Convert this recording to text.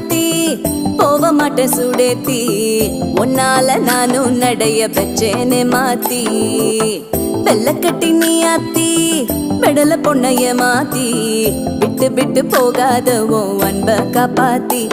மாத்தி போக மாட்டேன் சுடேத்தி உன்னால நானும் நடைய பெச்சேனே மாத்தி வெள்ளக்கட்டி நீ ஆத்தி பெடல பொண்ணைய மாத்தி விட்டு விட்டு போகாத உன் அன்ப காப்பாத்தி